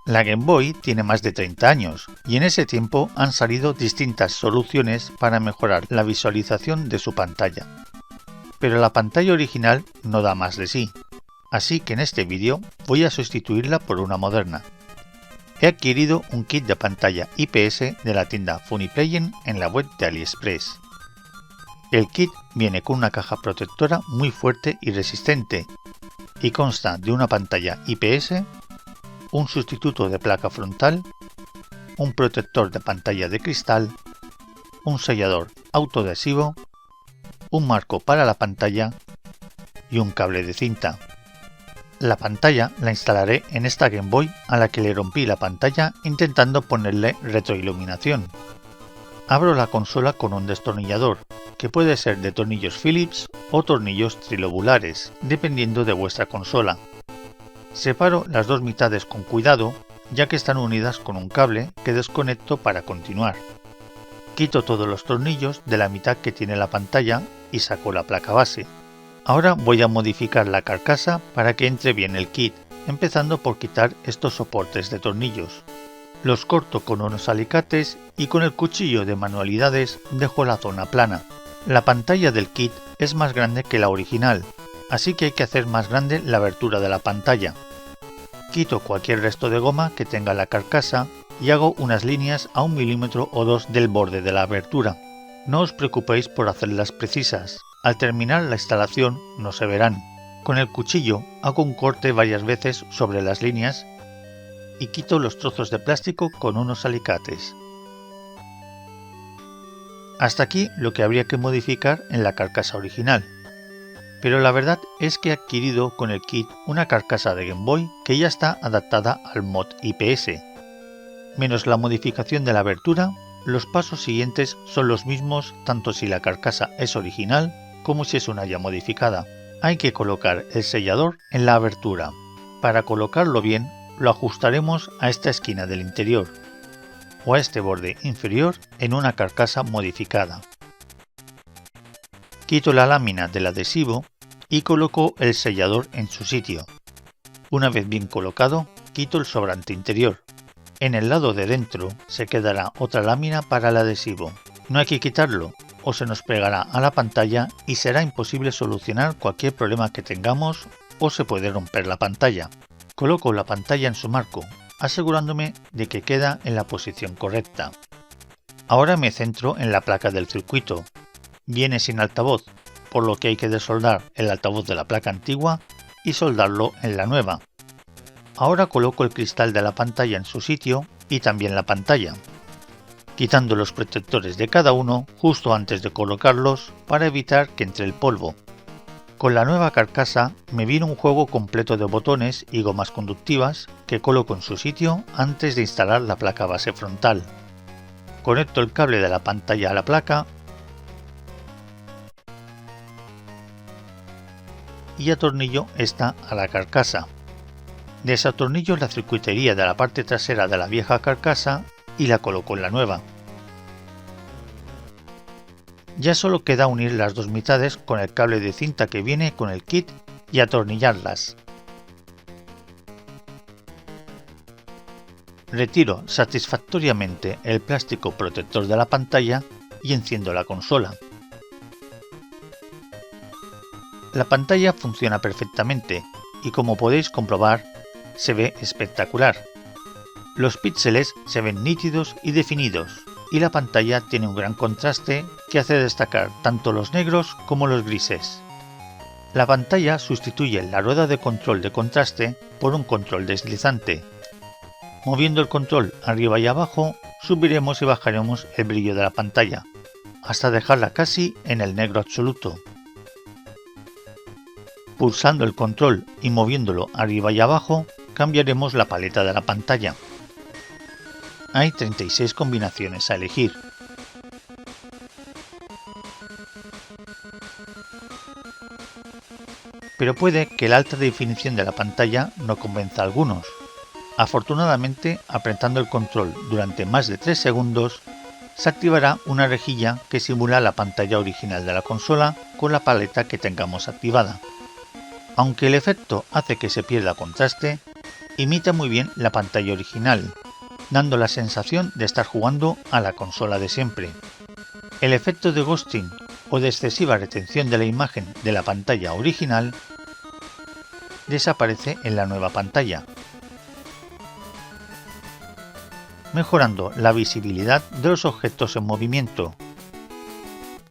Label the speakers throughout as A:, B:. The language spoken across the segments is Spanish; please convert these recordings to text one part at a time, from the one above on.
A: La Game Boy tiene más de 30 años y en ese tiempo han salido distintas soluciones para mejorar la visualización de su pantalla. Pero la pantalla original no da más de sí, así que en este vídeo voy a sustituirla por una moderna. He adquirido un kit de pantalla IPS de la tienda Funnyplaying en la web de AliExpress. El kit viene con una caja protectora muy fuerte y resistente y consta de una pantalla IPS, un sustituto de placa frontal, un protector de pantalla de cristal, un sellador autoadhesivo, un marco para la pantalla y un cable de cinta. La pantalla la instalaré en esta Game Boy a la que le rompí la pantalla intentando ponerle retroiluminación. Abro la consola con un destornillador, que puede ser de tornillos Phillips o tornillos trilobulares, dependiendo de vuestra consola. Separo las dos mitades con cuidado, ya que están unidas con un cable que desconecto para continuar. Quito todos los tornillos de la mitad que tiene la pantalla y saco la placa base. Ahora voy a modificar la carcasa para que entre bien el kit, empezando por quitar estos soportes de tornillos. Los corto con unos alicates y con el cuchillo de manualidades dejo la zona plana. La pantalla del kit es más grande que la original, así que hay que hacer más grande la abertura de la pantalla. Quito cualquier resto de goma que tenga la carcasa y hago unas líneas a 1 milímetro o 2 del borde de la abertura. No os preocupéis por hacerlas precisas, al terminar la instalación no se verán. Con el cuchillo hago un corte varias veces sobre las líneas y quito los trozos de plástico con unos alicates. Hasta aquí lo que habría que modificar en la carcasa original. Pero la verdad es que he adquirido con el kit una carcasa de Game Boy que ya está adaptada al mod IPS. Menos la modificación de la abertura, los pasos siguientes son los mismos tanto si la carcasa es original como si es una ya modificada. Hay que colocar el sellador en la abertura. Para colocarlo bien, lo ajustaremos a esta esquina del interior o a este borde inferior en una carcasa modificada. Quito la lámina del adhesivo y coloco el sellador en su sitio. Una vez bien colocado, quito el sobrante interior. En el lado de dentro se quedará otra lámina para el adhesivo. No hay que quitarlo, o se nos pegará a la pantalla y será imposible solucionar cualquier problema que tengamos o se puede romper la pantalla. Coloco la pantalla en su marco, asegurándome de que queda en la posición correcta. Ahora me centro en la placa del circuito. Viene sin altavoz, por lo que hay que desoldar el altavoz de la placa antigua y soldarlo en la nueva. Ahora coloco el cristal de la pantalla en su sitio y también la pantalla, quitando los protectores de cada uno justo antes de colocarlos para evitar que entre el polvo. Con la nueva carcasa me viene un juego completo de botones y gomas conductivas que coloco en su sitio antes de instalar la placa base frontal. Conecto el cable de la pantalla a la placa y atornillo esta a la carcasa. Desatornillo la circuitería de la parte trasera de la vieja carcasa y la coloco en la nueva. Ya solo queda unir las dos mitades con el cable de cinta que viene con el kit y atornillarlas. Retiro satisfactoriamente el plástico protector de la pantalla y enciendo la consola. La pantalla funciona perfectamente y como podéis comprobar, se ve espectacular. Los píxeles se ven nítidos y definidos y la pantalla tiene un gran contraste que hace destacar tanto los negros como los grises. La pantalla sustituye la rueda de control de contraste por un control deslizante. Moviendo el control arriba y abajo, subiremos y bajaremos el brillo de la pantalla, hasta dejarla casi en el negro absoluto. Pulsando el control y moviéndolo arriba y abajo, cambiaremos la paleta de la pantalla. Hay 36 combinaciones a elegir. Pero puede que la alta definición de la pantalla no convenza a algunos. Afortunadamente, apretando el control durante más de 3 segundos, se activará una rejilla que simula la pantalla original de la consola con la paleta que tengamos activada. Aunque el efecto hace que se pierda contraste, imita muy bien la pantalla original, dando la sensación de estar jugando a la consola de siempre. El efecto de ghosting o de excesiva retención de la imagen de la pantalla original desaparece en la nueva pantalla, mejorando la visibilidad de los objetos en movimiento.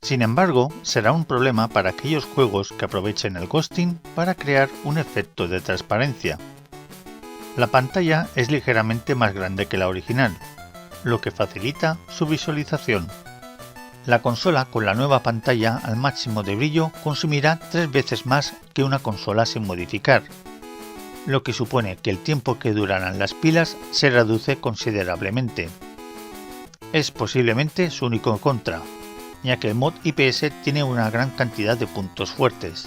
A: Sin embargo, será un problema para aquellos juegos que aprovechen el ghosting para crear un efecto de transparencia. La pantalla es ligeramente más grande que la original, lo que facilita su visualización. La consola con la nueva pantalla al máximo de brillo consumirá 3 veces más que una consola sin modificar, lo que supone que el tiempo que durarán las pilas se reduce considerablemente. Es posiblemente su único contra, ya que el mod IPS tiene una gran cantidad de puntos fuertes.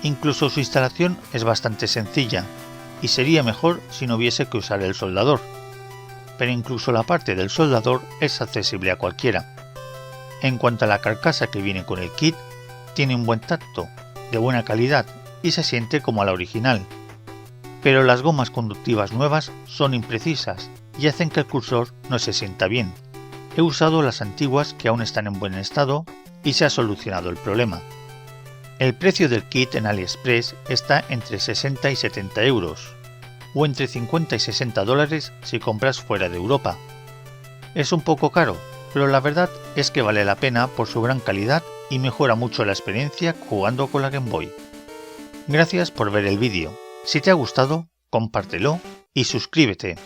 A: Incluso su instalación es bastante sencilla, y sería mejor si no hubiese que usar el soldador, pero incluso la parte del soldador es accesible a cualquiera. En cuanto a la carcasa que viene con el kit, tiene un buen tacto, de buena calidad y se siente como a la original, pero las gomas conductivas nuevas son imprecisas y hacen que el cursor no se sienta bien. He usado las antiguas que aún están en buen estado y se ha solucionado el problema. El precio del kit en AliExpress está entre 60 y 70 euros, o entre 50 y 60 dólares si compras fuera de Europa. Es un poco caro, pero la verdad es que vale la pena por su gran calidad y mejora mucho la experiencia jugando con la Game Boy. Gracias por ver el vídeo. Si te ha gustado, compártelo y suscríbete.